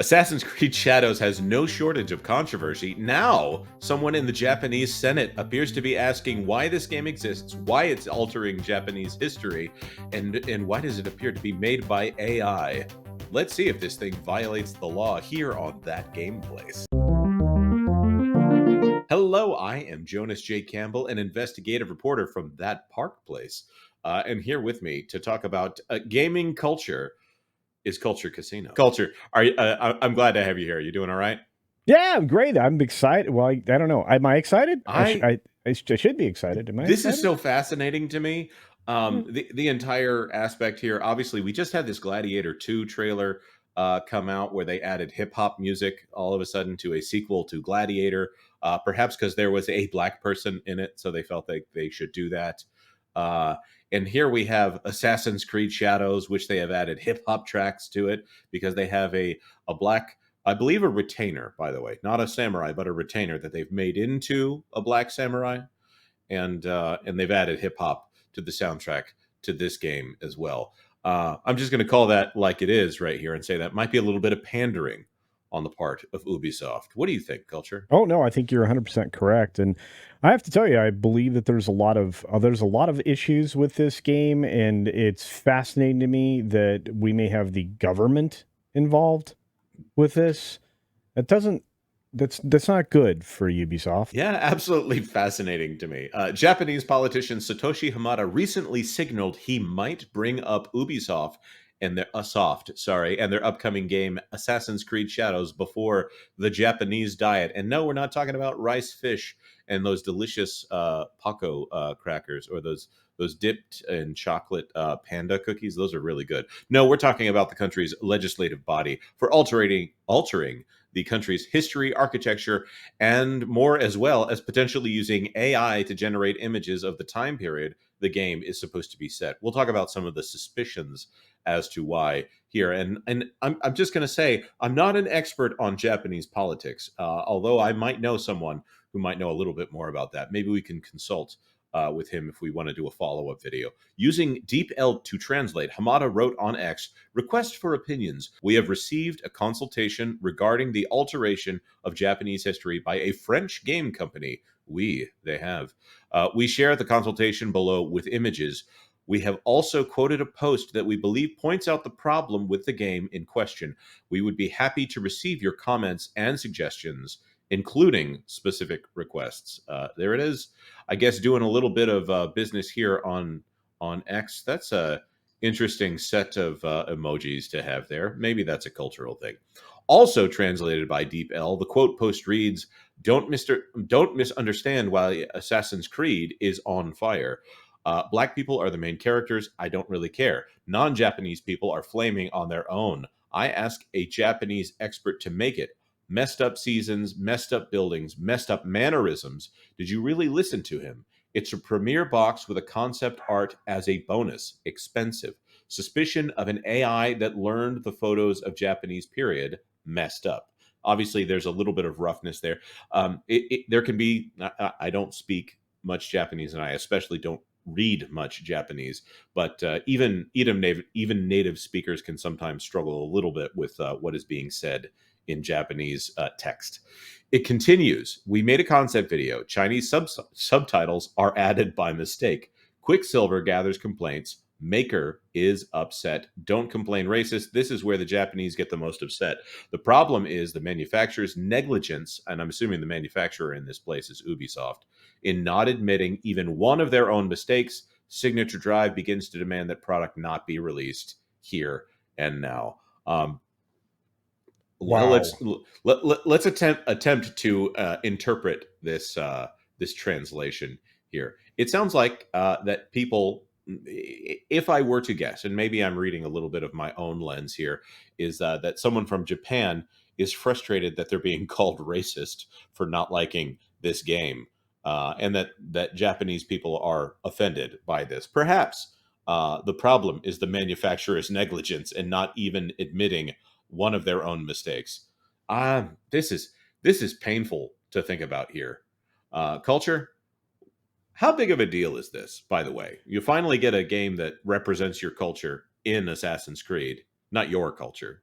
Assassin's Creed Shadows has no shortage of controversy. Now, someone in the Japanese Senate appears to be asking why this game exists, why it's altering Japanese history, and why does it appear to be made by AI. Let's see if this thing violates the law here on That Game Place. Hello, I am Jonas J. Campbell, an investigative reporter from That Park Place. And here with me to talk about gaming culture is Culture Casino. Culture, I'm glad to have you here. You doing all right? Yeah, I'm great. I'm excited. Well, I don't know. Am I excited? I I should be excited. Am I This is excited? so fascinating to me. Hmm. The entire aspect here. Obviously, we just had this Gladiator 2 trailer come out where they added hip hop music all of a sudden to a sequel to Gladiator. Perhaps because there was a black person in it, so they felt they should do that. Uh, and here we have Assassin's Creed Shadows, which they have added hip hop tracks to it because they have a black, I believe, a retainer, by the way, not a samurai, but a retainer that they've made into a black samurai, and they've added hip hop to the soundtrack to this game as well. I'm just going to call that like it is right here and say that might be a little bit of pandering on the part of Ubisoft. What do you think, Culture? Oh no, I think you're 100% correct. And I have to tell you, I believe that there's a lot of issues with this game, and it's fascinating to me that we may have the government involved with this. That doesn't that's not good for Ubisoft. Yeah, absolutely fascinating to me. Japanese politician Satoshi Hamada recently signaled he might bring up Ubisoft and their upcoming game Assassin's Creed Shadows before the Japanese diet. And no, we're not talking about rice fish and those delicious Paco crackers or those dipped in chocolate panda cookies. Those are really good. No, we're talking about the country's legislative body for altering the country's history, architecture, and more, as well as potentially using AI to generate images of the time period the game is supposed to be set. We'll talk about some of the suspicions as to why here. And I'm just going to say, I'm not an expert on Japanese politics, although I might know someone who might know a little bit more about that. Maybe we can consult with him if we want to do a follow-up video. Using DeepL to translate, Hamada wrote on X, "Request for opinions. We have received a consultation regarding the alteration of Japanese history by a French game company." They have. We share the consultation below with images. We have also quoted a post that we believe points out the problem with the game in question. We would be happy to receive your comments and suggestions, including specific requests. There it is. I guess doing a little bit of business here on X. That's a interesting set of emojis to have there. Maybe that's a cultural thing. Also translated by DeepL, the quote post reads, don't misunderstand why Assassin's Creed is on fire. Black people are the main characters. I don't really care. Non-Japanese people are flaming on their own. I ask a Japanese expert to make it. Messed up seasons, messed up buildings, messed up mannerisms. Did you really listen to him? It's a premiere box with a concept art as a bonus. Expensive. Suspicion of an AI that learned the photos of Japanese period. Messed up. Obviously, there's a little bit of roughness there. There can be. I don't speak much Japanese, and I especially don't read much Japanese. But even native speakers can sometimes struggle a little bit with what is being said in Japanese text. It continues. We made a concept video. Chinese subtitles are added by mistake. Quicksilver gathers complaints. Maker is upset. Don't complain, racist. This is where the Japanese get the most upset. The problem is the manufacturer's negligence, and I'm assuming the manufacturer in this place is Ubisoft, in not admitting even one of their own mistakes. Signature Drive begins to demand that product not be released here and now. Well, Wow. let's attempt to interpret this translation here. It sounds like that people, if I were to guess, and maybe I'm reading a little bit of my own lens here, is that someone from Japan is frustrated that they're being called racist for not liking this game, and that Japanese people are offended by this. Perhaps the problem is the manufacturer's negligence and not even admitting one of their own mistakes. This is painful to think about here. Culture, how big of a deal is this, by the way? You finally get a game that represents your culture in Assassin's Creed. Not your culture,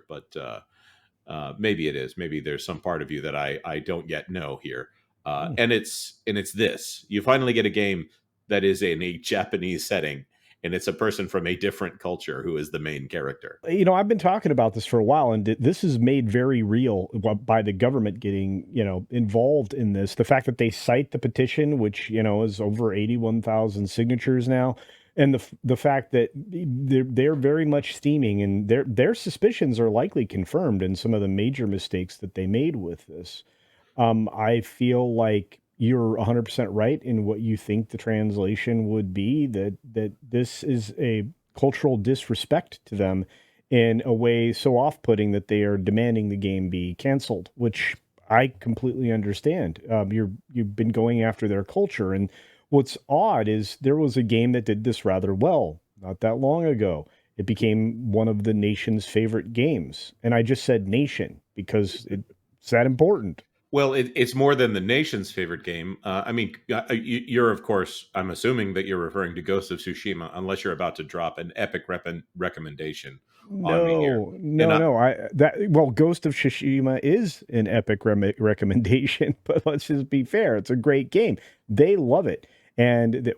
but Maybe it is. Maybe there's some part of you that I don't yet know here. Hmm. And it's this. You finally get a game that is in a Japanese setting, and it's a person from a different culture who is the main character. I've been talking about this for a while, and this is made very real by the government getting, involved in this. The fact that they cite the petition, which, is over 81,000 signatures now, and the fact that they're very much steaming, and their suspicions are likely confirmed in some of the major mistakes that they made with this. I feel like you're 100% right in what you think the translation would be, that this is a cultural disrespect to them in a way so off-putting that they are demanding the game be canceled, which I completely understand. You've been going after their culture, and what's odd is there was a game that did this rather well not that long ago. It became one of the nation's favorite games, and I just said nation because it's that important. Well, it's more than the nation's favorite game. I mean, you're, of course, I'm assuming that you're referring to Ghost of Tsushima, unless you're about to drop an epic recommendation on me here. No, And no, no. Ghost of Tsushima is an epic recommendation, but let's just be fair. It's a great game. They love it, and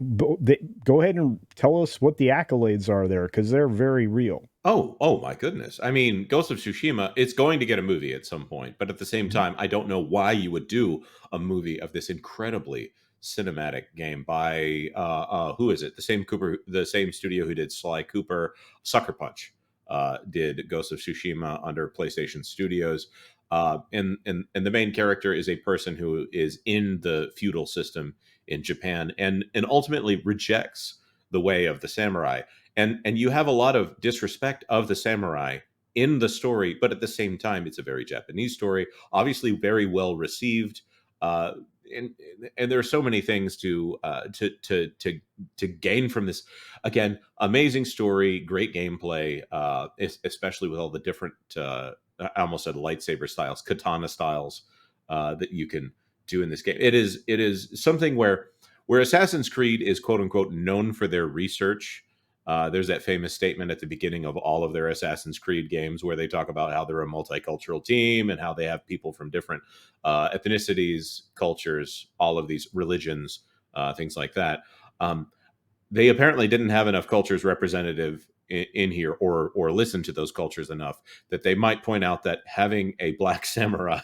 go ahead and tell us what the accolades are there because they're very real. oh my goodness. I mean, Ghost of Tsushima, it's going to get a movie at some point, but at the same Mhm. time, I don't know why you would do a movie of this incredibly cinematic game by who is it? The same studio who did Sly Cooper, Sucker Punch, did Ghost of Tsushima under PlayStation Studios. And the main character is a person who is in the feudal system in Japan and ultimately rejects the way of the samurai, and you have a lot of disrespect of the samurai in the story, but at the same time it's a very Japanese story, obviously very well received. Uh, and and there are so many things to gain from this. Again, amazing story, great gameplay, especially with all the different I almost said lightsaber styles, katana styles, that you can do in this game. It is something where Assassin's Creed is quote unquote known for their research. There's that famous statement at the beginning of all of their Assassin's Creed games where they talk about how they're a multicultural team and how they have people from different ethnicities, cultures, all of these religions, things like that. Um, they apparently didn't have enough cultures representative in here, or listen to those cultures enough that they might point out that having a black samurai,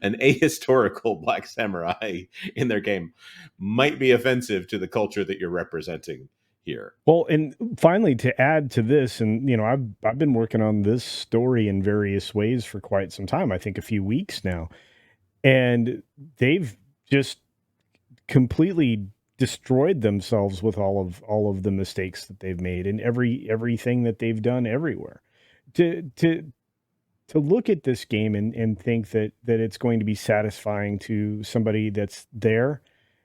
an ahistorical black samurai in their game, might be offensive to the culture that you're representing here. Well, and finally, to add to this, and I've been working on this story in various ways for quite some time. I think a few weeks now, and they've just completely destroyed themselves with all of the mistakes that they've made and everything that they've done everywhere. To look at this game and think that it's going to be satisfying to somebody that's there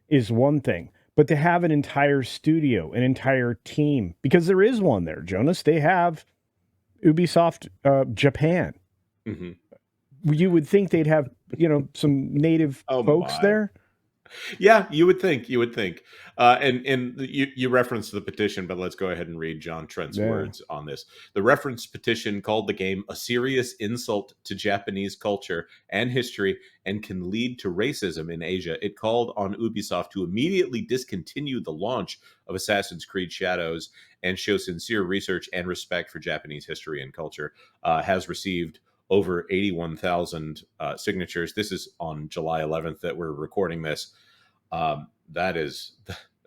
is one thing. But to have an entire studio, an entire team, because there is one there, Jonas, they have Ubisoft Japan. Hmm. You would think they'd have, some native Oh folks my. there. Yeah, you would think. You would think. And you referenced the petition, but let's go ahead and read John Trent's Yeah. words on this. The reference petition called the game a serious insult to Japanese culture and history and can lead to racism in Asia. It called on Ubisoft to immediately discontinue the launch of Assassin's Creed Shadows and show sincere research and respect for Japanese history and culture. Has received over 81,000 signatures. This is on July 11th that we're recording this. That is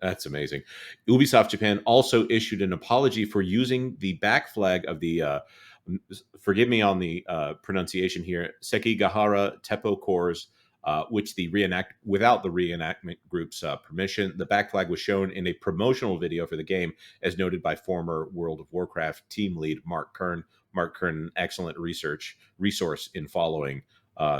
that's amazing. Ubisoft Japan also issued an apology for using the back flag of the forgive me on the pronunciation here, Sekigahara Teppo Corps, which the reenact without the reenactment group's permission. The back flag was shown in a promotional video for the game, as noted by former World of Warcraft team lead Mark Kern. Mark Kern, excellent resource in following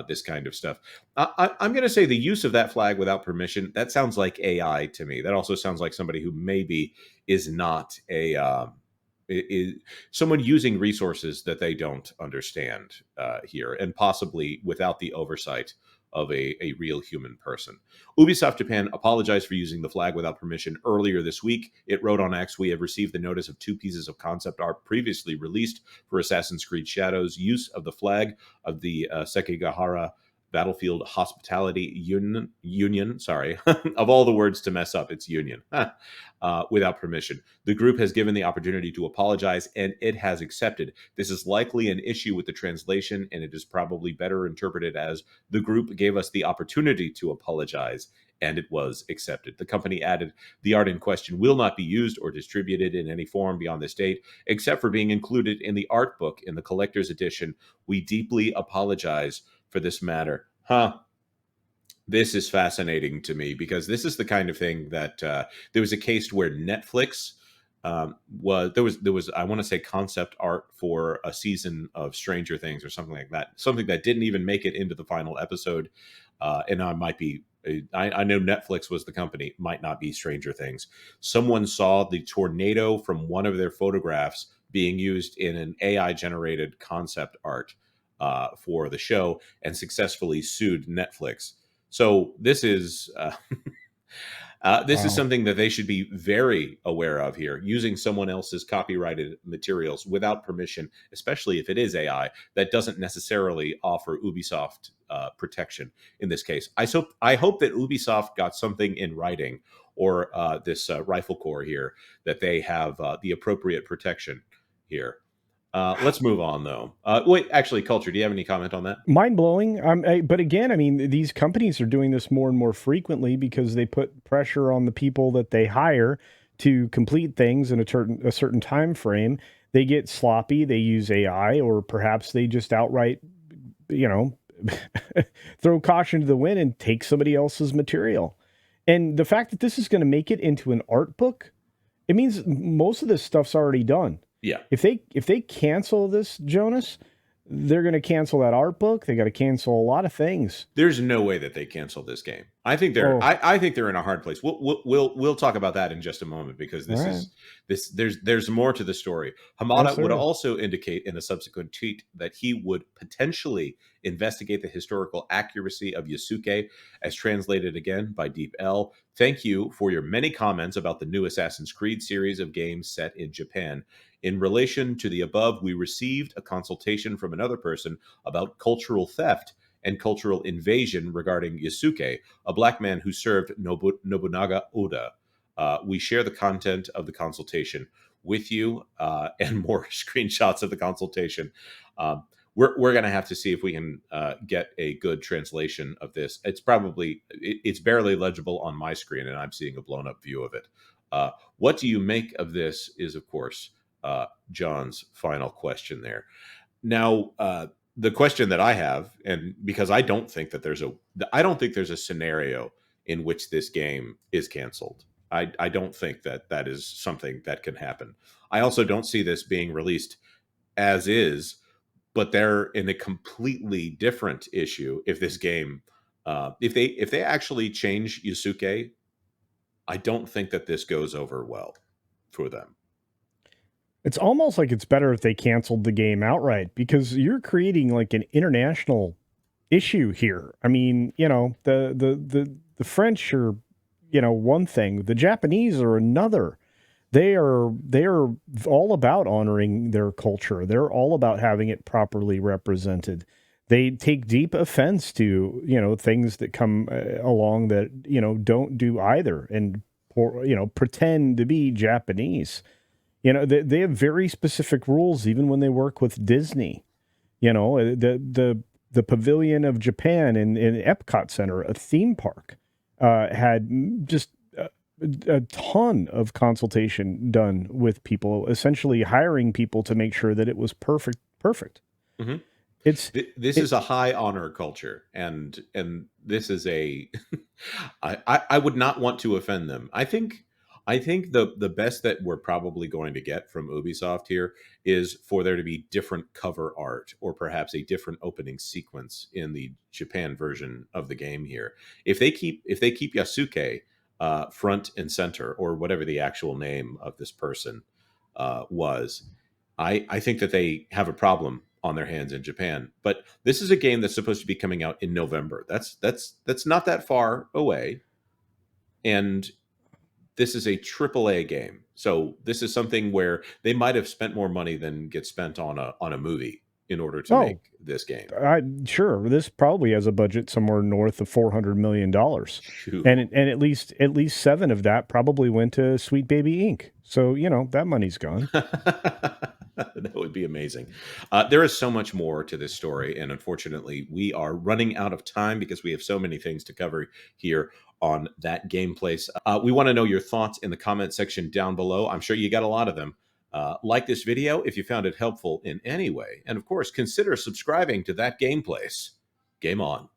this kind of stuff. I'm going to say the use of that flag without permission, that sounds like AI to me. That also sounds like somebody who maybe is not a is someone using resources that they don't understand here, and possibly without the oversight of a real human person. Ubisoft Japan apologized for using the flag without permission earlier this week. It wrote on X, "We have received the notice of 2 pieces of concept art previously released for Assassin's Creed Shadows. Use of the flag of the Sekigahara Battlefield Hospitality Union, sorry, of all the words to mess up, it's Union, without permission. The group has given the opportunity to apologize, and it has accepted. This is likely an issue with the translation, and it is probably better interpreted as the group gave us the opportunity to apologize, and it was accepted." The company added, "The art in question will not be used or distributed in any form beyond this date, except for being included in the art book in the collector's edition. We deeply apologize for this matter." This is fascinating to me, because this is the kind of thing that there was a case where Netflix was I want to say concept art for a season of Stranger Things or something like that, something that didn't even make it into the final episode. And I might be, I know Netflix was the company, might not be Stranger Things. Someone saw the tornado from one of their photographs being used in an AI generated concept art for the show, and successfully sued Netflix. So this is this is Wow. something that they should be very aware of here. Using someone else's copyrighted materials without permission, especially if it is AI, that doesn't necessarily offer Ubisoft protection in this case. I hope that Ubisoft got something in writing, or this Rifle Corps here, that they have the appropriate protection here. Let's move on, though. Wait, actually, Culture, do you have any comment on that? Mind blowing. But again, I mean, these companies are doing this more and more frequently because they put pressure on the people that they hire to complete things in a certain time frame. They get sloppy. They use AI, or perhaps they just outright, you know, throw caution to the wind and take somebody else's material. And the fact that this is going to make it into an art book, it means most of this stuff's already done. Yeah. If they cancel this, Jonas, they're going to cancel that art book. They got to cancel a lot of things. There's no way that they cancel this game. I think they're Oh, I think they're in a hard place. We'll talk about that in just a moment, because all this right. is this there's more to the story. Yes, Hamada would there is. also indicate in a subsequent tweet that he would potentially investigate the historical accuracy of Yasuke, as translated again by Deep L. "Thank you for your many comments about the new Assassin's Creed series of games set in Japan. In relation to the above, we received a consultation from another person about cultural theft and cultural invasion regarding Yasuke, a black man who served Nobunaga Oda. We share the content of the consultation with you, and more screenshots of the consultation. We're going to have to see if we can get a good translation of this. It's barely legible on my screen, and I'm seeing a blown up view of it. What do you make of this? Is, of course, John's final question there. Now, the question that I have, and because I don't think there's a scenario in which this game is canceled. I don't think that that is something that can happen. I also don't see this being released as is, but they're in a completely different issue if this game, if they actually change Yusuke, I don't think that this goes over well for them. It's almost like it's better if they canceled the game outright, because you're creating like an international issue here. I mean, the French are, one thing, the Japanese are another. They are all about honoring their culture. They're all about having it properly represented. They take deep offense to, things that come along that, don't do either, and pretend to be Japanese. They have very specific rules even when they work with Disney. The Pavilion of Japan in Epcot Center, a theme park, had just a ton of consultation done with people, essentially hiring people to make sure that it was perfect. Perfect. Mhm. It's This it, is a high honor culture, and this is a I would not want to offend them. I think the best that we're probably going to get from Ubisoft here is for there to be different cover art, or perhaps a different opening sequence in the Japan version of the game here. If they keep Yasuke front and center, or whatever the actual name of this person was. I think that they have a problem on their hands in Japan. But this is a game that's supposed to be coming out in November. That's not that far away, and this is a AAA game. So this is something where they might have spent more money than gets spent on a movie in order to Oh, make this game. sure. This probably has a budget somewhere north of $400 million, Phew. and at least 7 of that probably went to Sweet Baby Inc. So that money's gone. That would be amazing. There is so much more to this story, and unfortunately, we are running out of time because we have so many things to cover here on That Game Place. We want to know your thoughts in the comment section down below. I'm sure you got a lot of them. Like this video if you found it helpful in any way, and of course, consider subscribing to That Game Place. Game on.